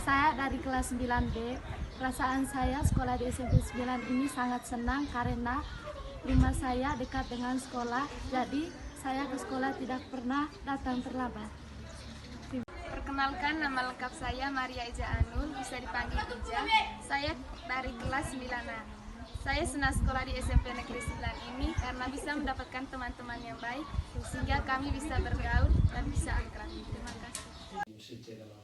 Saya dari kelas 9B. Perasaan saya sekolah di SMP 9 ini sangat senang karena rumah saya dekat dengan sekolah. Jadi saya ke sekolah tidak pernah datang terlambat. Perkenalkan, nama lengkap saya Maria Ija Anul, bisa dipanggil Ija. Saya dari kelas 9A. Saya senang sekolah di SMP Negeri 9 ini karena bisa mendapatkan teman-teman yang baik, sehingga kami bisa bergaul dan bisa akrab. Terima kasih. Dalam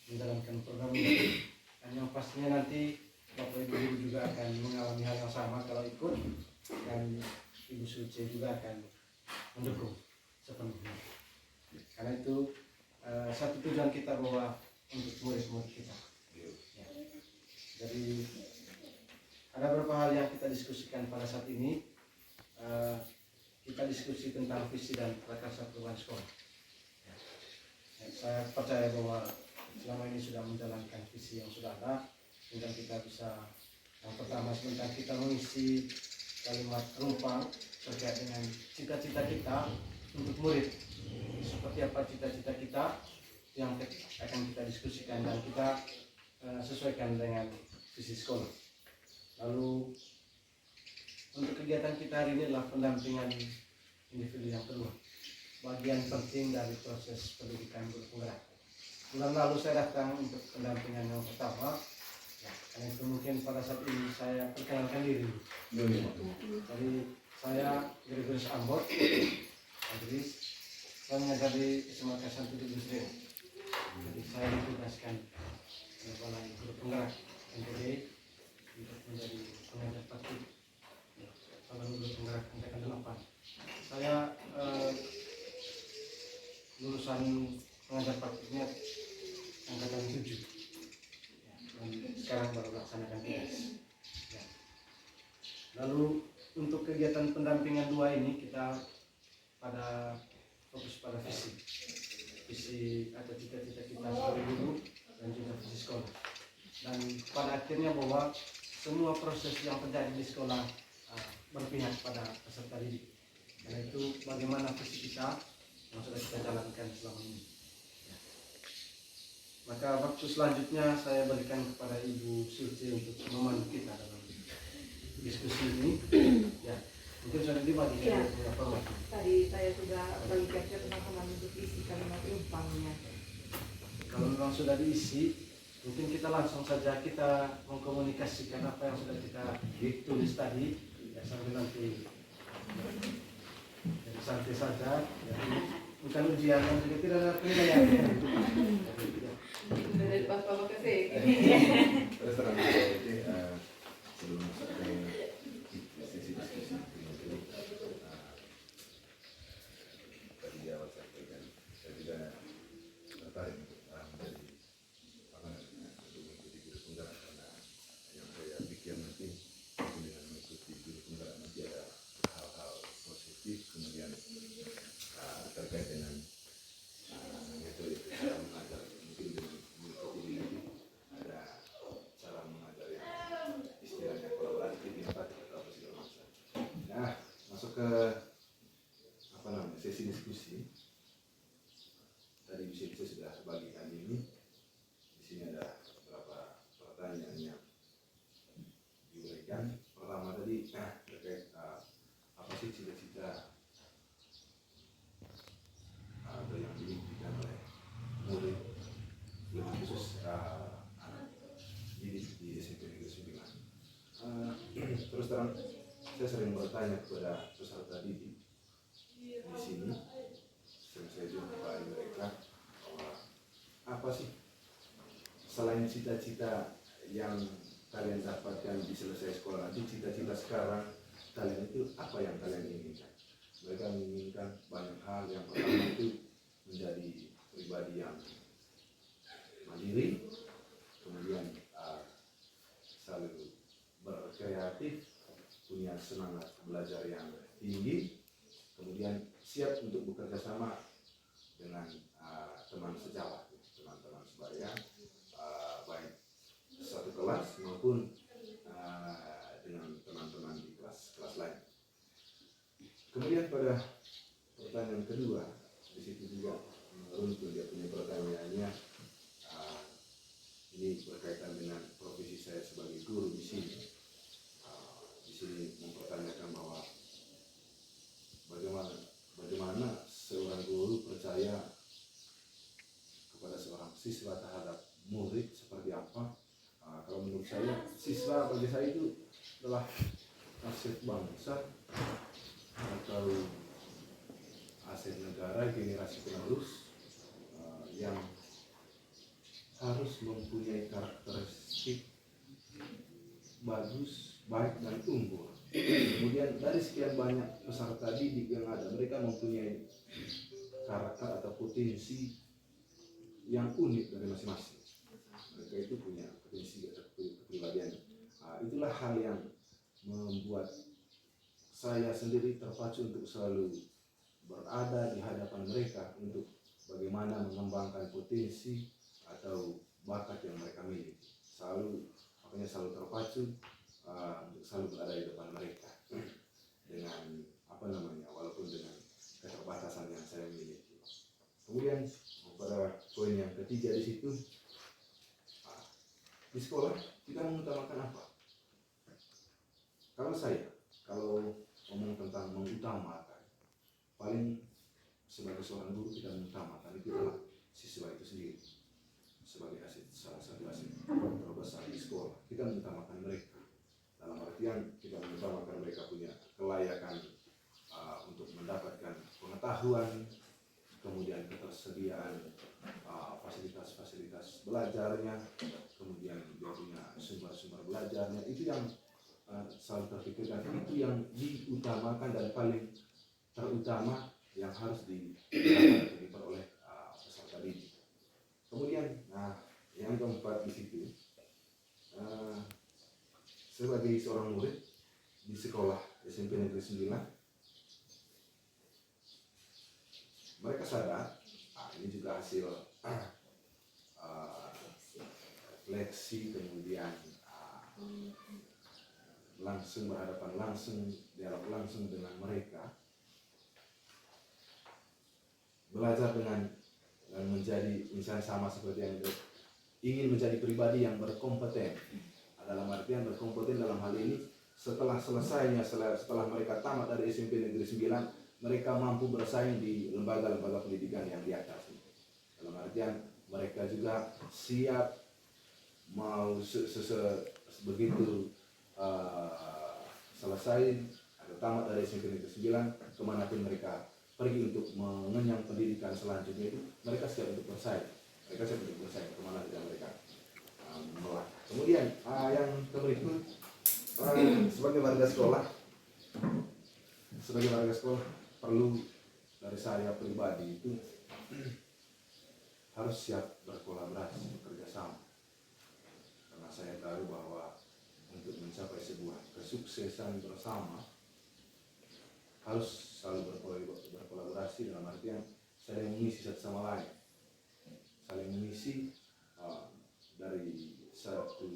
menjalankan program ini, dan yang pastinya nanti Bapak Ibu Guru juga akan mengalami hal yang sama kalau ikut, dan Ibu Suci juga akan mendukung sepenuhnya. Karena itu satu tujuan kita bahwa untuk murid-murid kita. Ya. Jadi ada beberapa hal yang kita diskusikan pada saat ini. Kita diskusi tentang visi dan prakarsa perubahan sekolah. Ya. Saya percaya bahwa selama ini sudah menjalankan visi yang sudah ada, tinggal kita bisa, yang pertama sebentar kita mengisi kalimat rumpang terkait dengan cita-cita kita untuk murid. Seperti apa cita-cita kita yang akan kita diskusikan dan kita sesuaikan dengan visi sekolah. Lalu untuk kegiatan kita hari ini adalah pendampingan individu yang kedua, bagian penting dari proses pendidikan guru penggerak. Bulan lalu saya datang untuk pendampingan yang pertama, ya, karena itu mungkin pada saat ini saya perkenalkan diri. Jadi saya Gregorius Ambot, saya mengajar di SMA Kesan 7 Busri. Jadi saya ditugaskan oleh Balai Guru Penggerak NTD untuk menjadi pengajar praktik Balai Guru Penggerak angkatan 8. Saya lulusan pengajar praktiknya angkatan 7 dan sekarang baru laksanakan tugas. Ya. Lalu untuk kegiatan pendampingan 2 ini kita fokus pada visi atau cita-cita kita sebagai guru dan juga visi sekolah. Dan pada akhirnya bahwa semua proses yang terjadi di sekolah berpihak pada peserta didik. Karena itu bagaimana visi kita yang sudah kita jalankan selama ini. Ya. Maka waktu selanjutnya saya berikan kepada Ibu Suci untuk memandu kita dalam diskusi ini. Ya. Mungkin sudah dibagi ya. Informasi. Tadi saya sudah bagikan ke teman-teman untuk isi kalimat rumpangnya. Kalau memang sudah diisi, mungkin kita langsung saja kita mengkomunikasikan apa yang sudah kita tulis tadi, ya, sambil nanti jadi santai saja. Ya, bukan ujian dan juga tidak ada penilaian. Dari pas bapak ke Terus terang saja, sebelum masuk ke sesi diskusi tadi di awal sampaikan, saya juga tertarik untuk menjadi mengikuti guru penggerak, karena yang saya pikir nanti dengan mengikuti guru penggerak nanti ada hal-hal positif, kemudian terkait dengan metode cara mengajar, mungkin dengan mengikuti ini ada cara mengajar yang istilahnya kolaboratif, inovatif atau apa segala macam. Nah, masuk ke sesi diskusi. Tadi bisa sudah bagikan ini. Di sini ada beberapa pertanyaan yang diberikan. Pertama tadi terkait apa sih cita-cita atau yang diimpikan oleh murid, lebih khusus anak didik di SMP Negeri 9. Terus terang, saya sering bertanya kepada peserta didik di sini, sering saya jumpai mereka bahwa apa sih selain cita-cita yang kalian dapatkan di selesai sekolah nanti, cita-cita sekarang kalian itu apa yang kalian inginkan? Mereka menginginkan banyak hal. Yang pertama itu menjadi pribadi yang mandiri, kemudian selalu berkreatif, punya semangat belajar yang tinggi, kemudian siap untuk bekerja sama dengan teman sejawat, teman-teman sebaya, baik satu kelas maupun dengan teman-teman di kelas-kelas lain. Kemudian pada pertanyaan kedua, di situ juga meruntun dia punya pertanyaannya, ini ini berkaitan dengan profesi saya sebagai guru di sini. Di sini mempertanyakan bahwa bagaimana seorang guru percaya kepada seorang siswa terhadap murid seperti apa. Kalau menurut saya, siswa bagi saya itu adalah aset bangsa atau aset negara, generasi penerus yang harus mempunyai karakteristik bagus, baik dan unggul. Kemudian dari sekian banyak peserta didik yang ada, mereka mempunyai karakter atau potensi yang unik dari masing-masing. Mereka itu punya potensi atau kepribadian. Itulah hal yang membuat saya sendiri terpacu untuk selalu berada di hadapan mereka untuk bagaimana mengembangkan potensi atau bakat yang mereka miliki. Makanya selalu terpacu untuk selalu berada di depan mereka dengan walaupun dengan keterbatasan yang saya miliki. Kemudian pada poin yang ketiga di situ, di sekolah kita mengutamakan apa? Kalau ngomong tentang mengutamakan, paling sebagai seorang guru kita mengutamakan itu adalah siswa itu sendiri sebagai salah satu aset terbesar di sekolah. Kita mengutamakan mereka dalam artian kita mengutamakan mereka punya kelayakan untuk mendapatkan pengetahuan, kemudian ketersediaan fasilitas belajarnya, kemudian dia punya sumber-sumber belajarnya. Itu yang selalu terpikirkan, itu yang diutamakan dan paling terutama yang harus diperoleh peserta didik. Kemudian, yang keempat di situ, sebagai seorang murid di sekolah SMP Negeri 9, mereka sadar, ini juga hasil refleksi, kemudian langsung berhadapan langsung, dialog langsung dengan mereka, belajar dengan menjadi insan sama seperti yang ingin menjadi pribadi yang berkompeten. Dalam artian berkompeten dalam hal ini setelah mereka tamat dari SMP Negeri 9, mereka mampu bersaing di lembaga-lembaga pendidikan yang di atas. Dalam artian mereka juga siap mau begitu selesai atau tamat dari SMP Negeri 9, kemanapun mereka pergi untuk mengenyang pendidikan selanjutnya itu, mereka siap untuk bersaing. Mereka siap untuk bersaing kemana saja mereka melangkah. Kemudian yang berikut, sebagai warga sekolah perlu dari saya pribadi itu harus siap berkolaborasi, bekerja sama. Karena saya tahu bahwa untuk mencapai sebuah kesuksesan bersama harus selalu berkolaborasi, dalam artian saling mengisi satu sama lain, saling mengisi. Dari satu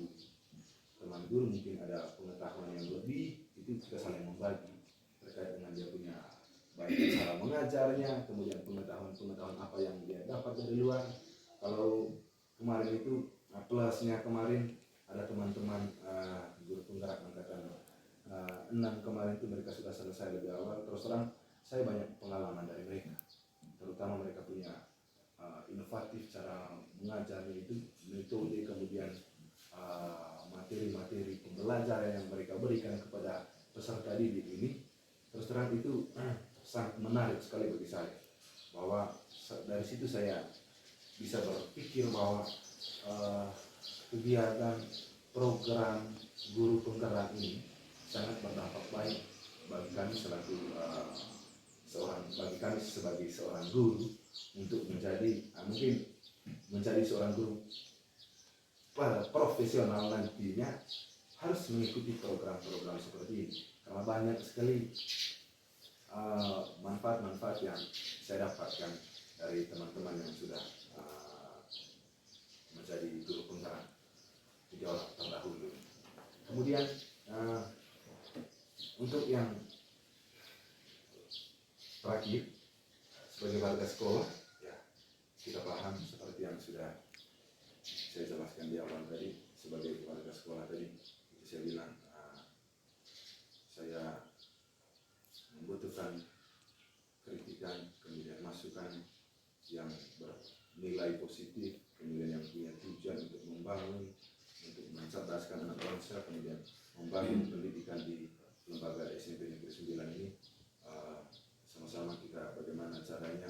teman guru mungkin ada pengetahuan yang lebih, itu kita saling membagi terkait dengan dia punya baik cara mengajarnya, kemudian pengetahuan apa yang dia dapat dari luar. Kalau kemarin itu plusnya kemarin ada teman-teman guru penggerak angkatan 6 kemarin itu, mereka sudah selesai lebih awal. Terus terang saya banyak pengalaman dari mereka, terutama mereka punya inovatif cara mengajarnya itu, metode, kemudian materi-materi pembelajaran yang mereka berikan kepada peserta didik ini. Terus terang itu sangat menarik sekali bagi saya, bahwa dari situ saya bisa berpikir bahwa kegiatan program guru penggerak ini sangat berdampak baik bagi kami sebagai seorang guru untuk menjadi seorang guru profesional nantinya harus mengikuti program-program seperti ini, karena banyak sekali manfaat-manfaat yang saya dapatkan dari teman-teman yang sudah menjadi guru penggerak di Jawa terdahulu. Kemudian untuk yang terakhir, sebagai warga sekolah, ya kita paham seperti yang sudah saya jelaskan di awal mencerdaskan anak bangsa, kemudian membangun pendidikan di lembaga SMP Negeri 9 ini. Sama-sama kita bagaimana caranya,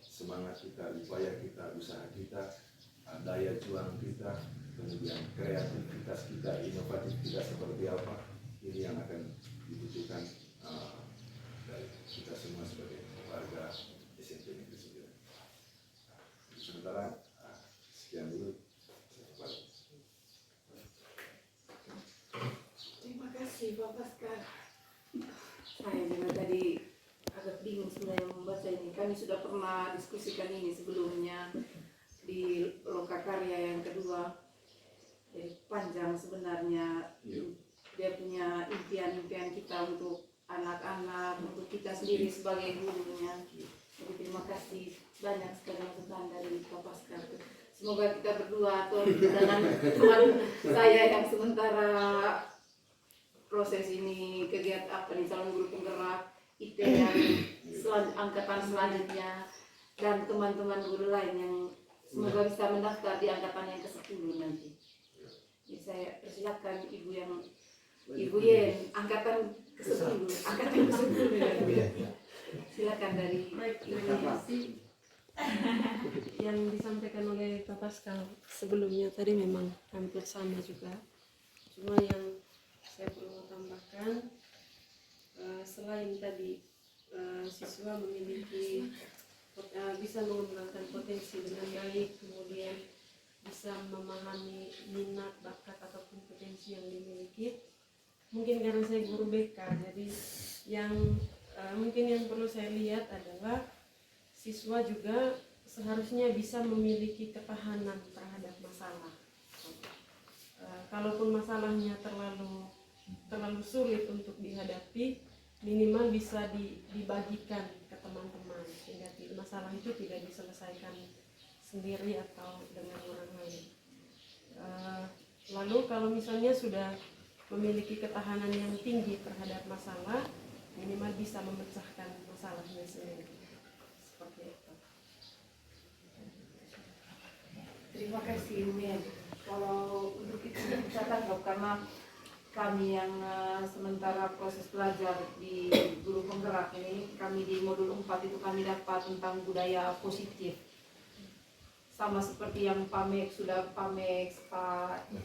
semangat kita, upaya kita, usaha kita, daya juang kita, kemudian kreativitas kita, inovatif kita seperti apa, ini yang akan dibutuhkan dari kita semua sebagai warga SMP Negeri 9. Sementara sekian dulu. Terima kasih Pak Paskal. Saya juga tadi agak bingung sebenarnya membaca ini. Kami sudah pernah diskusikan ini sebelumnya di Lokakarya yang kedua. Jadi panjang sebenarnya. Dia punya impian-impian kita untuk anak-anak, untuk kita sendiri sebagai gurunya. Jadi terima kasih banyak sekali masukan dari Pak Paskal. Semoga kita berdua atau dengan teman saya yang sementara proses ini kegiatan apa nih, calon guru penggerak IT yang angkatan selanjutnya, dan teman-teman guru lain yang semoga bisa mendaftar di angkatan yang ke-10 nanti. Jadi saya persilakan Ibu Yen, angkatan ke-10, angkatan ke-10 ya. Silakan dari Terima kasih. Yang disampaikan oleh Pak Paskal sebelumnya tadi memang hampir sama juga. Cuma yang saya perlu tambahkan, selain tadi siswa memiliki bisa mengembangkan potensi dengan baik, kemudian bisa memahami minat, bakat ataupun potensi yang dimiliki. Mungkin karena saya guru BK, jadi yang mungkin yang perlu saya lihat adalah siswa juga seharusnya bisa memiliki ketahanan terhadap masalah. Kalaupun masalahnya terlalu sulit untuk dihadapi, minimal bisa dibagikan ke teman-teman sehingga masalah itu tidak diselesaikan sendiri atau dengan orang lain. Lalu kalau misalnya sudah memiliki ketahanan yang tinggi terhadap masalah, minimal bisa memecahkan masalahnya sendiri. Seperti itu. Terima kasih Umen. Kalau untuk itu bisa tanggap karena kami yang sementara proses belajar di guru penggerak ini, kami di modul 4 itu kami dapat tentang budaya positif. Sama seperti yang Pak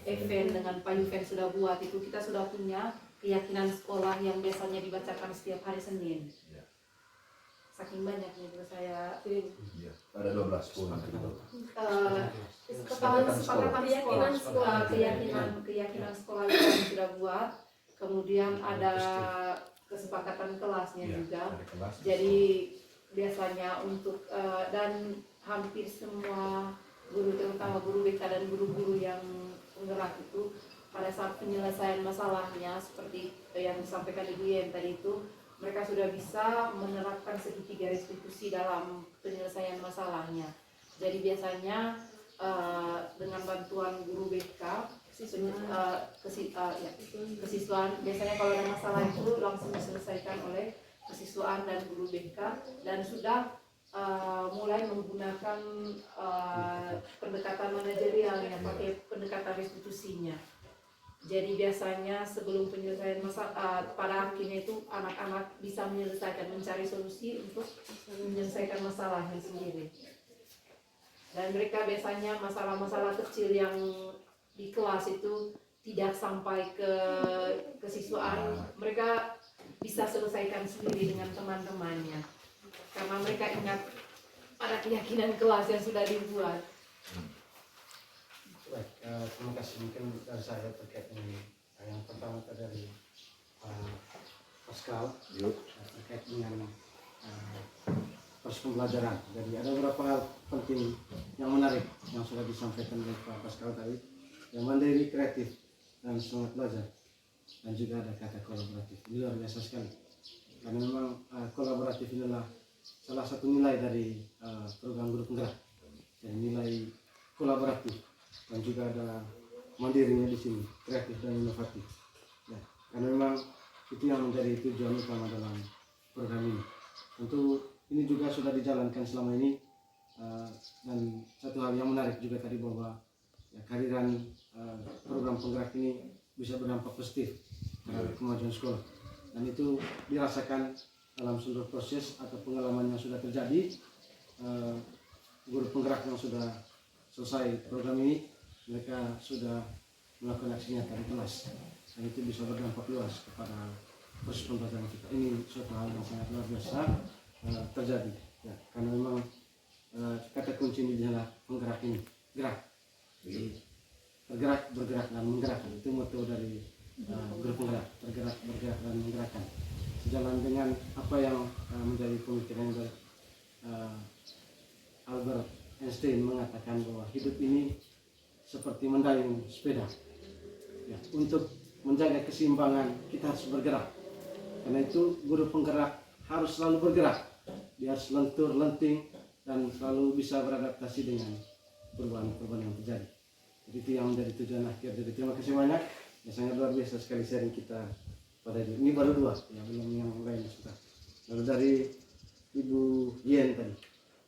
Even dengan Pak Yuven sudah buat, itu kita sudah punya keyakinan sekolah yang biasanya dibacakan setiap hari Senin. Saking banyaknya juga saya Ada 12 poin. kesepakatan sekolah, keyakinan sekolah yang sudah buat, kemudian ada kesepakatan kelasnya juga. Jadi biasanya untuk dan hampir semua guru, terutama guru BK dan guru-guru yang penggerak itu, pada saat penyelesaian masalahnya seperti yang disampaikan Ibu Yen tadi itu, mereka sudah bisa menerapkan segitiga restitusi dalam penyelesaian masalahnya. Jadi biasanya dengan bantuan guru BK, kesiswaan, biasanya kalau ada masalah itu langsung diselesaikan oleh kesiswaan dan guru BK, dan sudah mulai menggunakan pendekatan manajerialnya, pakai pendekatan restitusinya. Jadi biasanya sebelum penyelesaian masalah, pada akhirnya itu anak-anak bisa menyelesaikan, mencari solusi untuk menyelesaikan masalahnya sendiri. Dan mereka biasanya masalah-masalah kecil yang di kelas itu tidak sampai ke kesiswaan, mereka bisa selesaikan sendiri dengan teman-temannya. Karena mereka ingat pada keyakinan kelas yang sudah dibuat. Baik, terima kasih. Mungkin dari saya terkait ini yang pertama dari Paskal terkait dengan proses pembelajaran. Jadi ada beberapa hal penting yang menarik yang sudah disampaikan oleh Pak Paskal tadi, yang mandiri, kreatif, dan semangat belajar, dan juga ada kata kolaboratif. Ini luar biasa sekali karena memang kolaboratif adalah salah satu nilai dari program guru penggerak, dan nilai kolaboratif. Dan juga ada mandirinya di sini, kreatif dan inovatif. Ya, karena memang itu yang menjadi tujuan utama dalam program ini. Tentu ini juga sudah dijalankan selama ini, dan satu hal yang menarik juga tadi bahwa ya, kehadiran program penggerak ini bisa berdampak positif terhadap kemajuan sekolah, dan itu dirasakan dalam seluruh proses atau pengalaman yang sudah terjadi. Guru penggerak yang sudah selesai program ini, mereka sudah melakukan aksi nyata di kelas, dan itu bisa berdampak luas kepada proses pembelajaran kita. Ini suatu hal yang sangat luar biasa terjadi, ya, karena memang kata kunci ini adalah penggerak ini, gerak. Jadi bergerak, bergerak dan menggerakkan, itu moto dari guru penggerak, bergerak, bergerak dan menggerakkan. Sejalan dengan apa yang menjadi pemikiran dari Albert Einstein mengatakan bahwa hidup ini seperti mendayung sepeda. Ya, untuk menjaga keseimbangan kita harus bergerak. Karena itu guru penggerak harus selalu bergerak. Dia harus lentur, lenting, dan selalu bisa beradaptasi dengan perubahan-perubahan yang terjadi. Jadi itu yang menjadi tujuan akhir. Jadi terima kasih banyak. Ya, sangat luar biasa sekali sharing kita pada ini. Baru 2, ya, belum yang lain sudah. Lalu dari Ibu Yen tadi.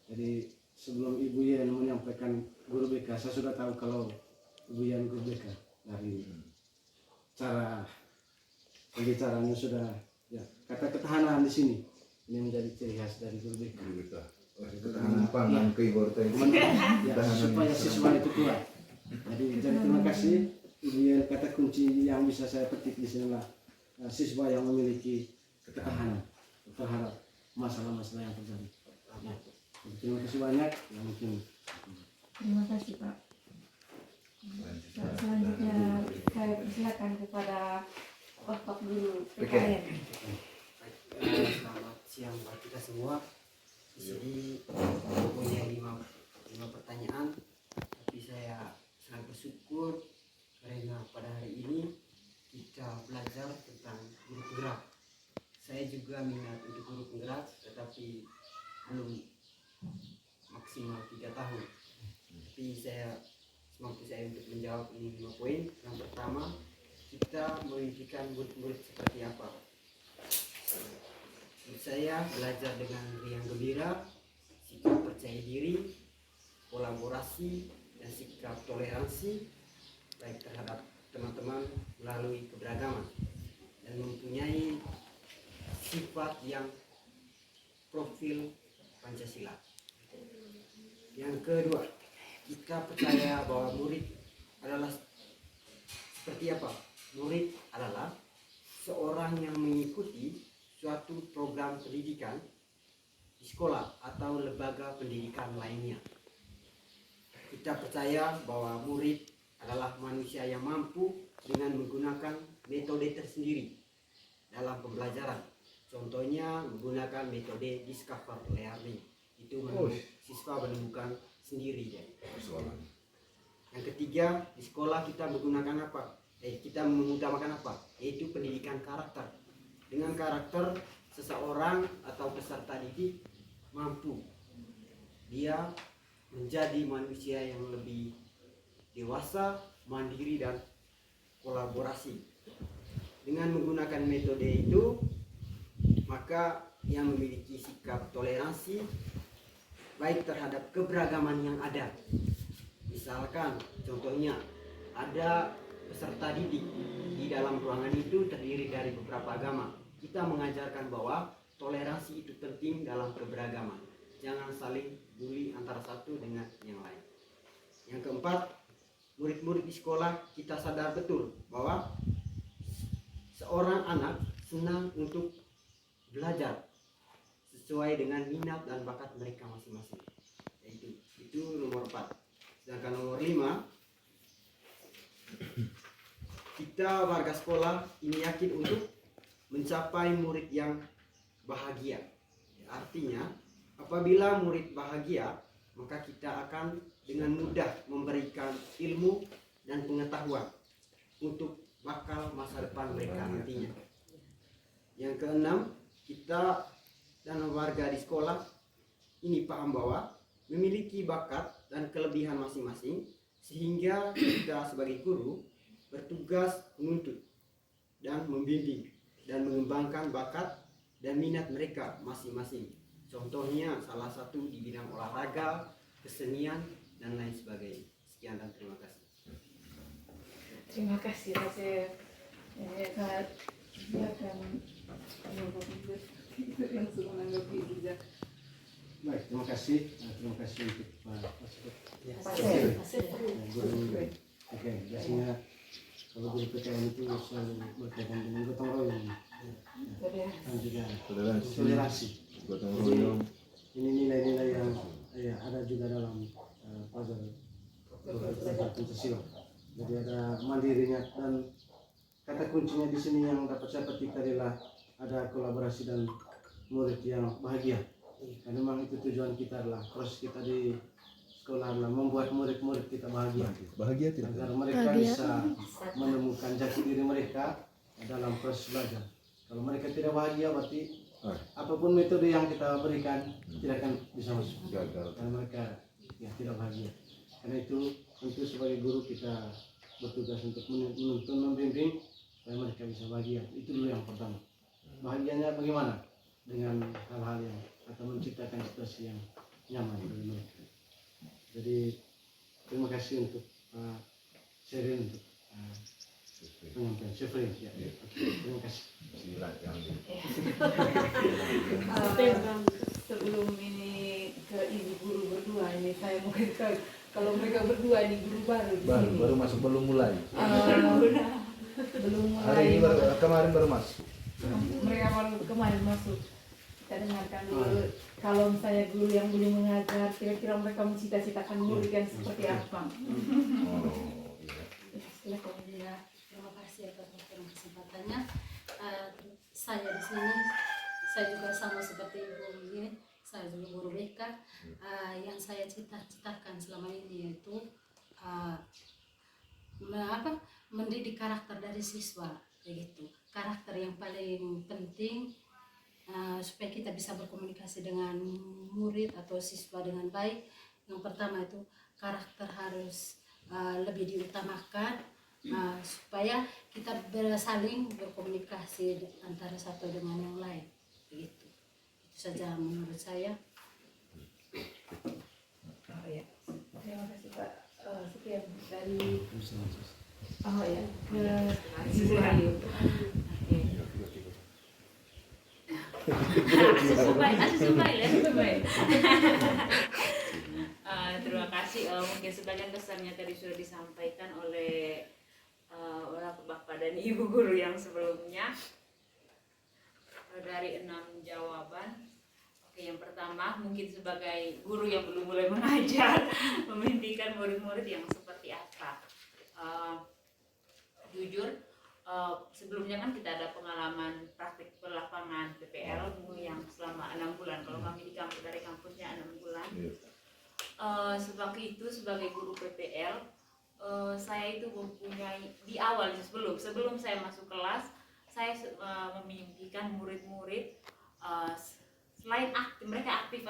Jadi sebelum Ibu Yen menyampaikan guru BK, saya sudah tahu kalau Ibu Yen guru BK dari cara pembicaranya sudah, ya, kata ketahanan di sini ini menjadi ciri khas dari guru BK. Ketahanan pangan keyboard Ya, supaya siswa itu kuat. Jadi terima kasih Ibu Yen. Kata kunci yang bisa saya petik di sini adalah siswa yang memiliki ketahanan terhadap masalah-masalah yang terjadi. Ya. Terima kasih banyak. Ya, mungkin. Terima kasih Pak. Selanjutnya saya persilakan kepada Bapak Guru PKN. Selamat siang buat kita semua. Di sini mempunyai 5 pertanyaan, tapi saya sangat bersyukur karena pada hari ini kita belajar tentang guru penggerak. Saya juga minat untuk guru penggerak, tetapi belum maksimal 3 tahun. Tapi saya semampu saya untuk menjawab ini 5 poin. Yang pertama, kita memiliki murid seperti apa. Saya belajar dengan riang gembira, sikap percaya diri, kolaborasi, dan sikap toleransi baik terhadap teman-teman melalui keberagaman, dan mempunyai sifat yang profil Pancasila. Yang kedua, kita percaya bahwa murid adalah seperti apa? Murid adalah seorang yang mengikuti suatu program pendidikan di sekolah atau lembaga pendidikan lainnya. Kita percaya bahwa murid adalah manusia yang mampu dengan menggunakan metode tersendiri dalam pembelajaran. Contohnya menggunakan metode discover learning. Itu siswa menemukan sendiri ya. Yang ketiga, di sekolah kita menggunakan apa? Kita mengutamakan apa? Yaitu pendidikan karakter. Dengan karakter, seseorang atau peserta didik mampu dia menjadi manusia yang lebih dewasa, mandiri, dan kolaborasi. Dengan menggunakan metode itu, maka yang memiliki sikap toleransi baik terhadap keberagaman yang ada. Misalkan contohnya ada peserta didik di dalam ruangan itu terdiri dari beberapa agama. Kita mengajarkan bahwa toleransi itu penting dalam keberagaman. Jangan saling bully antara satu dengan yang lain. Yang keempat, murid-murid di sekolah kita sadar betul bahwa seorang anak senang untuk belajar sesuai dengan minat dan bakat mereka masing-masing. Itu nomor 4. Sedangkan nomor 5, kita warga sekolah ini yakin untuk mencapai murid yang bahagia. Artinya, apabila murid bahagia, maka kita akan dengan mudah memberikan ilmu dan pengetahuan untuk bakal masa depan mereka nantinya. Yang keenam, kita dan warga di sekolah ini paham bahwa memiliki bakat dan kelebihan masing-masing, sehingga kita sebagai guru bertugas menuntut dan membimbing dan mengembangkan bakat dan minat mereka masing-masing. Contohnya salah satu di bidang olahraga, kesenian, dan lain sebagainya. Sekian dan terima kasih. Terima kasih Pak Chef. Dia akan menanggapi itu langsung menanggapi juga. Baik, terima kasih untuk Pak Chef. Pak Chef. Guru, oke, biasanya kalau guru PKN itu selalu berkaitan dengan gotong royong dan juga toleransi. Gotong royong. Ini nilai-nilai yang ada juga dalam pelajar Pancasila. Jadi ada mandirinya, dan kata kuncinya di sini yang dapat saya petik adalah ada kolaborasi dan murid yang bahagia. Karena memang itu tujuan kita adalah proses kita di sekolah adalah membuat murid-murid kita bahagia. Bahagia tidak? Agar mereka bisa menemukan jati diri mereka dalam proses belajar. Kalau mereka tidak bahagia, berarti apapun metode yang kita berikan tidak akan bisa masuk. Karena mereka tidak bahagia. Karena itu tentu sebagai guru kita bertugas untuk menuntun, membimbing supaya mereka bisa bahagia. Itu dulu yang pertama. Bahagianya bagaimana? Dengan hal-hal yang akan menciptakan situasi yang nyaman bagi mereka. Jadi terima kasih untuk Sherin untuk penyampaian Sherin. Ya. Terima kasih. Sebelum ini ke ibu guru berdua ini saya mungkin kalau mereka berdua ini guru baru di sini. Baru masuk, belum mulai. Belum mulai. Hari ini kemarin baru masuk. Mereka baru kemarin masuk. Kita dengarkan dulu kalau saya guru yang belum mengajar, kira-kira mereka mencita-citakan murid yang seperti apa. Silakan. Ya, terima kasih atas kesempatannya. Saya di sini, saya juga sama seperti ibu ini. Saya juga guru BK. Yang saya cita-citakan selama ini yaitu mendidik karakter dari siswa, begitu. Karakter yang paling penting supaya kita bisa berkomunikasi dengan murid atau siswa dengan baik. Yang pertama itu karakter harus lebih diutamakan supaya kita saling berkomunikasi antara satu dengan yang lain, begitu. Itu saja menurut saya. Oh ya, terima kasih Pak. Sekian dari Ibu Ayu. Terima kasih. Mungkin sebagian besarnya tadi sudah disampaikan oleh Bapak dan Ibu guru yang sebelumnya. Dari 6 jawaban, oke, yang pertama mungkin sebagai guru yang belum mulai mengajar, memimpikan murid-murid yang seperti apa. Jujur, sebelumnya kan kita ada pengalaman praktik berlapangan PPL yang selama 6 bulan. Kalau kami di kampus, dari kampusnya 6 bulan. Sebab itu sebagai guru PPL, saya itu mempunyai di awal sebelum saya masuk kelas, saya memimpikan murid-murid selain aktif, mereka aktif,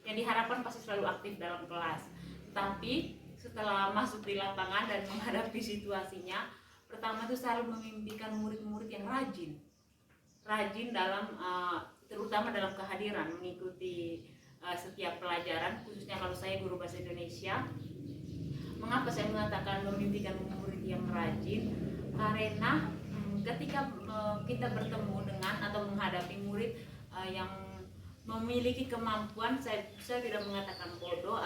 yang diharapkan pasti selalu aktif dalam kelas. Tapi setelah masuk di lapangan dan menghadapi situasinya, pertama itu selalu memimpikan murid-murid yang rajin dalam terutama dalam kehadiran, mengikuti setiap pelajaran, khususnya kalau saya guru bahasa Indonesia. Mengapa saya mengatakan memimpikan murid yang rajin? Karena ketika kita bertemu dengan atau menghadapi murid yang memiliki kemampuan, saya tidak mengatakan bodoh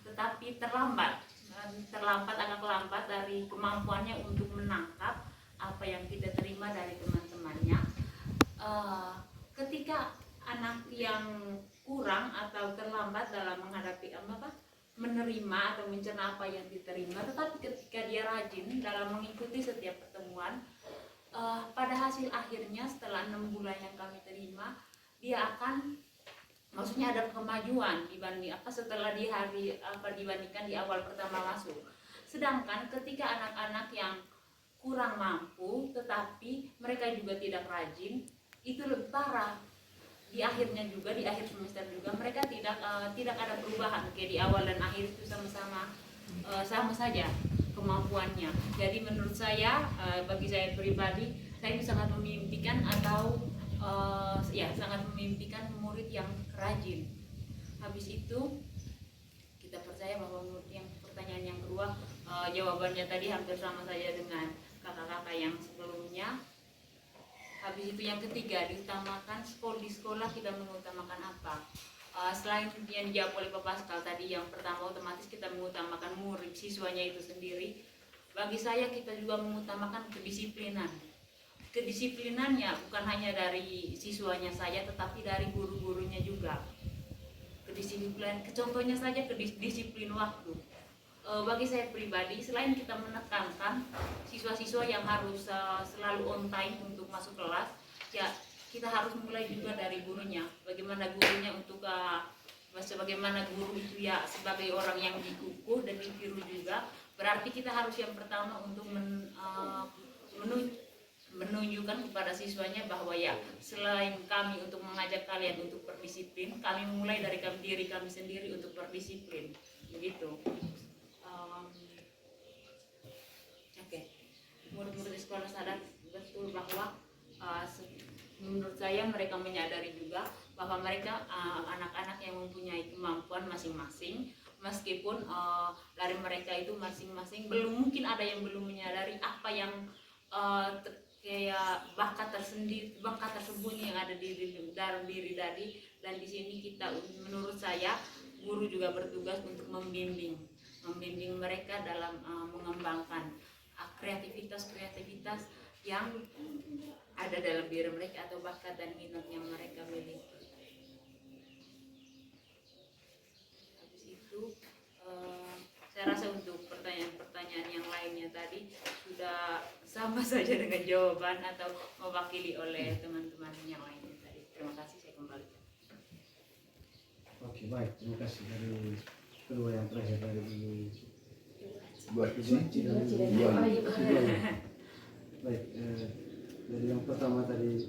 tetapi agak lambat dari kemampuannya untuk menangkap apa yang kita terima dari teman-temannya. Ketika anak yang kurang atau terlambat dalam menghadapi menerima atau mencerna apa yang diterima, tetapi ketika dia rajin dalam mengikuti setiap pertemuan, pada hasil akhirnya setelah 6 bulan yang kami terima, dia akan, maksudnya ada kemajuan dibanding setelah dibandingkan di awal pertama masuk. Sedangkan ketika anak-anak yang kurang mampu tetapi mereka juga tidak rajin, itu lebih parah. Di akhirnya juga, di akhir semester juga mereka tidak ada perubahan. Kayak di awal dan akhir itu sama saja kemampuannya. Jadi menurut saya, bagi saya pribadi, saya itu sangat memimpikan sangat memimpikan murid yang rajin. Habis itu kita percaya bahwa murid yang pertanyaan yang kedua, Jawabannya tadi hampir sama saja dengan kakak-kakak yang sebelumnya. Habis itu yang ketiga, diutamakan di sekolah kita mengutamakan apa? Selain yang dijawab oleh Pak Pascal tadi, yang pertama otomatis kita mengutamakan murid siswanya itu sendiri. Bagi saya kita juga mengutamakan kedisiplinan. Kedisiplinannya bukan hanya dari siswanya saja, tetapi dari guru-gurunya juga. Kedisiplinan, contohnya saja kedisiplin waktu. Bagi saya pribadi, selain kita menekankan siswa-siswa yang harus selalu on time untuk masuk kelas, ya kita harus mulai juga dari gurunya. Bagaimana gurunya untuk bagaimana guru itu ya sebagai orang yang dikukuh dan ditiru juga. Berarti kita harus yang pertama untuk menunjukkan kepada siswanya bahwa ya selain kami untuk mengajak kalian untuk berdisiplin, kami mulai dari diri kami sendiri untuk berdisiplin, begitu. Murid-murid di sekolah sadar betul bahwa menurut saya mereka menyadari juga bahwa mereka anak-anak yang mempunyai kemampuan masing-masing, meskipun dari mereka itu masing-masing mungkin ada yang belum menyadari apa yang kayak bakat tersembunyi yang ada di dalam diri tadi. Dan di sini kita, menurut saya, guru juga bertugas untuk membimbing mereka dalam mengembangkan kreativitas yang ada dalam diri mereka atau bakat dan minat yang mereka miliki. Habis itu saya rasa untuk pertanyaan-pertanyaan yang lainnya tadi sudah sama saja dengan jawaban atau mewakili oleh teman-teman yang lainnya tadi. Terima kasih, saya kembali. Oke, baik, terima kasih. Dari kedua yang terakhir dari Baik, dari yang pertama tadi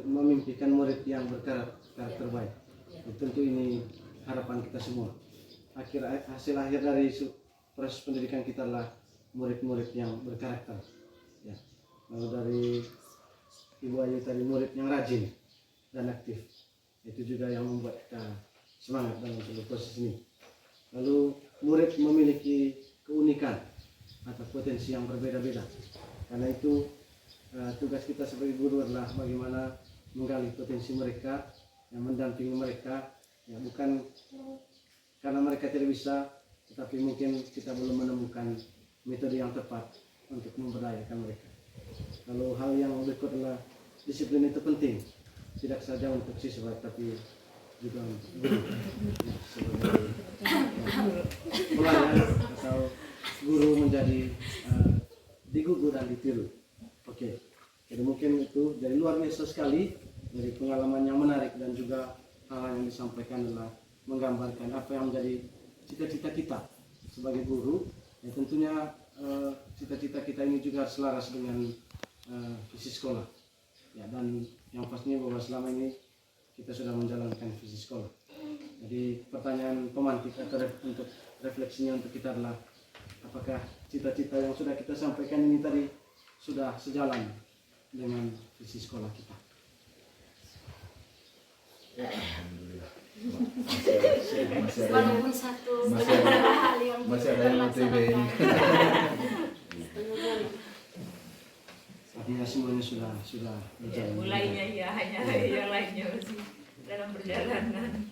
memimpikan murid yang berkarakter baik. Tentu ini harapan kita semua. Hasil akhir dari proses pendidikan kita adalah murid-murid yang berkarakter. Ya. Lalu dari Ibu Ayu tadi murid yang rajin dan aktif. Itu juga yang membuat kita semangat dalam seluruh proses ini. Lalu murid memiliki keunikan atau potensi yang berbeda-beda. Karena itu tugas kita sebagai guru adalah bagaimana menggali potensi mereka, yang mendampingi mereka, ya bukan karena mereka tidak bisa, tetapi mungkin kita belum menemukan metode yang tepat untuk memberdayakan mereka. Lalu hal yang berikut adalah disiplin itu penting, tidak saja untuk siswa tapi juga untuk guru, ya, sebagai pelayan atau guru menjadi digugu dan ditiru. Oke, jadi mungkin itu dari luar biasa sekali, dari pengalaman yang menarik dan juga hal yang disampaikan adalah menggambarkan apa yang menjadi cita-cita kita sebagai guru. Ya tentunya cita-cita kita ini juga selaras dengan visi sekolah. Ya, dan yang pastinya bahwa selama ini kita sudah menjalankan visi sekolah. Jadi pertanyaan pemantik atau untuk refleksinya untuk kita adalah apakah cita-cita yang sudah kita sampaikan ini tadi sudah sejalan dengan visi sekolah kita? Ya, alhamdulillah. Walaupun satu hal yang masih ada yang OTW ini. Artinya semuanya sudah berjalan. Mulainya ya, hanya yang lainnya masih dalam perjalanan.